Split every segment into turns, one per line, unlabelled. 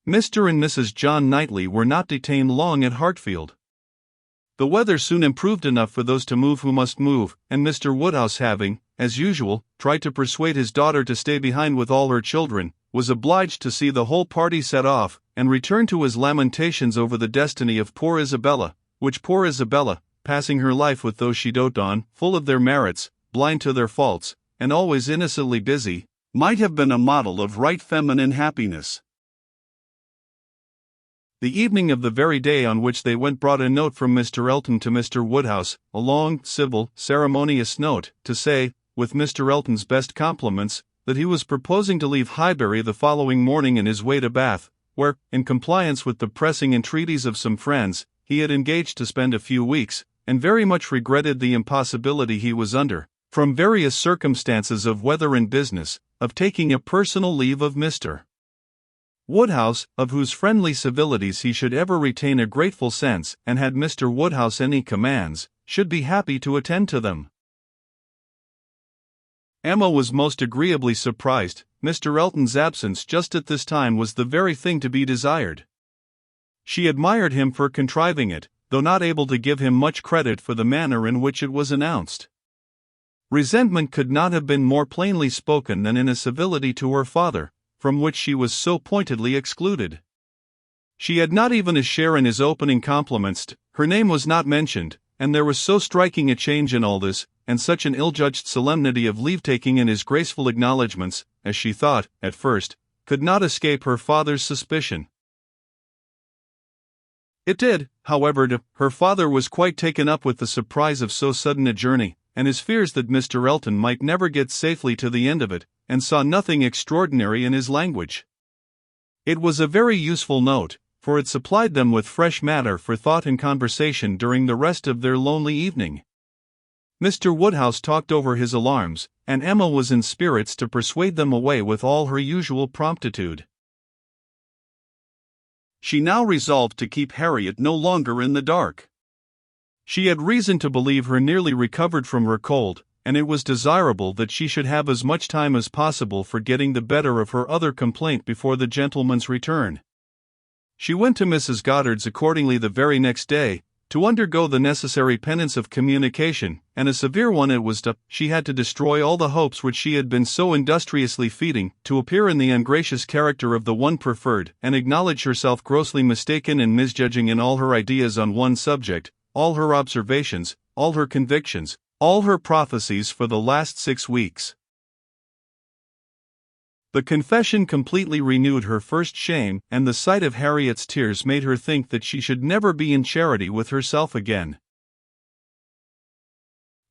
Mr. and Mrs. John Knightley were not detained long at Hartfield. The weather soon improved enough for those to move who must move, and Mr. Woodhouse, having, as usual, tried to persuade his daughter to stay behind with all her children, was obliged to see the whole party set off, and return to his lamentations over the destiny of poor Isabella, which poor Isabella, passing her life with those she doted on, full of their merits, blind to their faults, and always innocently busy, might have been a model of right feminine happiness. The evening of the very day on which they went brought a note from Mr. Elton to Mr. Woodhouse, a long, civil, ceremonious note, to say, with Mr. Elton's best compliments, that he was proposing to leave Highbury the following morning in his way to Bath, where, in compliance with the pressing entreaties of some friends, he had engaged to spend a few weeks, and very much regretted the impossibility he was under, from various circumstances of weather and business, of taking a personal leave of Mr. Woodhouse, of whose friendly civilities he should ever retain a grateful sense, and had Mr. Woodhouse any commands, should be happy to attend to them. Emma was most agreeably surprised. Mr. Elton's absence just at this time was the very thing to be desired. She admired him for contriving it, though not able to give him much credit for the manner in which it was announced. Resentment could not have been more plainly spoken than in a civility to her father, from which she was so pointedly excluded. She had not even a share in his opening compliments, her name was not mentioned, and there was so striking a change in all this, and such an ill-judged solemnity of leave-taking in his graceful acknowledgments, as she thought, at first, could not escape her father's suspicion. It did, however. Her father was quite taken up with the surprise of so sudden a journey, and his fears that Mr. Elton might never get safely to the end of it, and saw nothing extraordinary in his language. It was a very useful note, for it supplied them with fresh matter for thought and conversation during the rest of their lonely evening. Mr. Woodhouse talked over his alarms, and Emma was in spirits to persuade them away with all her usual promptitude. She now resolved to keep Harriet no longer in the dark. She had reason to believe her nearly recovered from her cold, and it was desirable that she should have as much time as possible for getting the better of her other complaint before the gentleman's return. She went to Mrs. Goddard's accordingly the very next day, to undergo the necessary penance of communication, and a severe one it was. She had to destroy all the hopes which she had been so industriously feeding, to appear in the ungracious character of the one preferred, and acknowledge herself grossly mistaken and misjudging in all her ideas on one subject, all her observations, all her convictions, all her prophecies for the last 6 weeks. The confession completely renewed her first shame, and the sight of Harriet's tears made her think that she should never be in charity with herself again.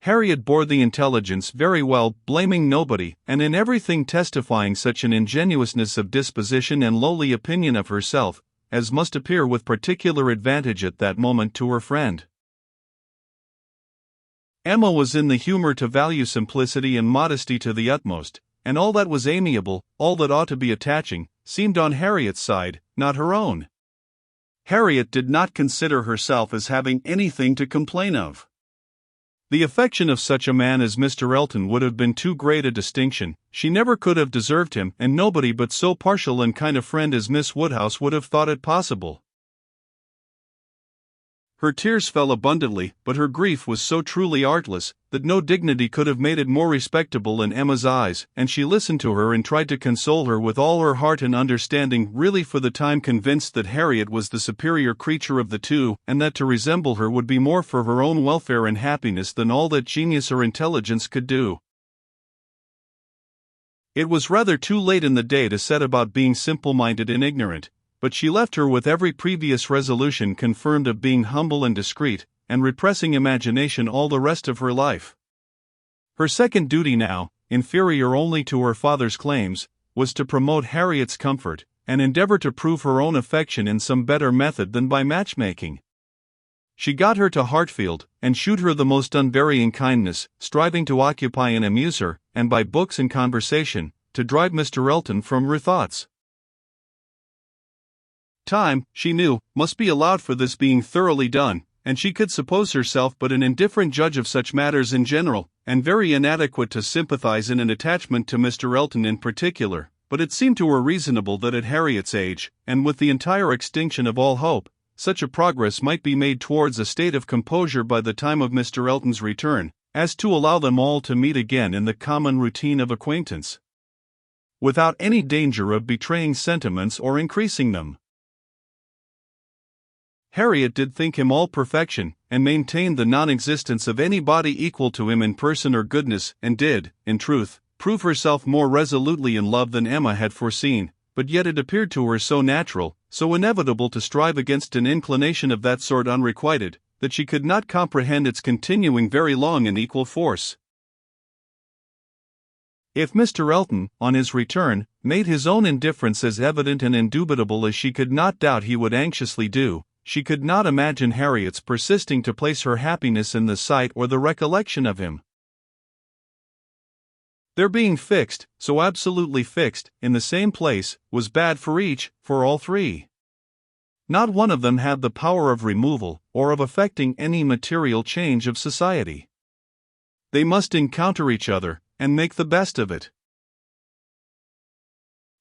Harriet bore the intelligence very well, blaming nobody, and in everything testifying such an ingenuousness of disposition and lowly opinion of herself, as must appear with particular advantage at that moment to her friend. Emma was in the humor to value simplicity and modesty to the utmost, and all that was amiable, all that ought to be attaching, seemed on Harriet's side, not her own. Harriet did not consider herself as having anything to complain of. The affection of such a man as Mr. Elton would have been too great a distinction. She never could have deserved him, and nobody but so partial and kind a friend as Miss Woodhouse would have thought it possible. Her tears fell abundantly, but her grief was so truly artless, that no dignity could have made it more respectable in Emma's eyes, and she listened to her and tried to console her with all her heart and understanding, really for the time convinced that Harriet was the superior creature of the two, and that to resemble her would be more for her own welfare and happiness than all that genius or intelligence could do. It was rather too late in the day to set about being simple-minded and ignorant, but she left her with every previous resolution confirmed of being humble and discreet, and repressing imagination all the rest of her life. Her second duty now, inferior only to her father's claims, was to promote Harriet's comfort, and endeavor to prove her own affection in some better method than by matchmaking. She got her to Hartfield, and shewed her the most unvarying kindness, striving to occupy and amuse her, and by books and conversation, to drive Mr. Elton from her thoughts. Time, she knew, must be allowed for this being thoroughly done, and she could suppose herself but an indifferent judge of such matters in general, and very inadequate to sympathize in an attachment to Mr. Elton in particular, but it seemed to her reasonable that at Harriet's age, and with the entire extinction of all hope, such a progress might be made towards a state of composure by the time of Mr. Elton's return, as to allow them all to meet again in the common routine of acquaintance, without any danger of betraying sentiments or increasing them. Harriet did think him all perfection, and maintained the non-existence of anybody equal to him in person or goodness, and did, in truth, prove herself more resolutely in love than Emma had foreseen, but yet it appeared to her so natural, so inevitable to strive against an inclination of that sort unrequited, that she could not comprehend its continuing very long in equal force. If Mr. Elton, on his return, made his own indifference as evident and indubitable as she could not doubt he would anxiously do, she could not imagine Harriet's persisting to place her happiness in the sight or the recollection of him. Their being fixed, so absolutely fixed, in the same place, was bad for each, for all three. Not one of them had the power of removal, or of effecting any material change of society. They must encounter each other, and make the best of it.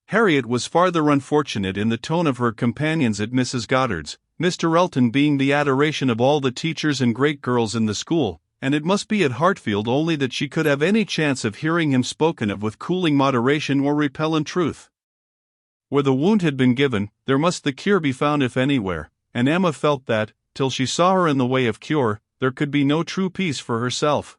Harriet was farther unfortunate in the tone of her companions at Mrs. Goddard's, Mr. Elton being the adoration of all the teachers and great girls in the school, and it must be at Hartfield only that she could have any chance of hearing him spoken of with cooling moderation or repellent truth. Where the wound had been given, there must the cure be found if anywhere, and Emma felt that, till she saw her in the way of cure, there could be no true peace for herself.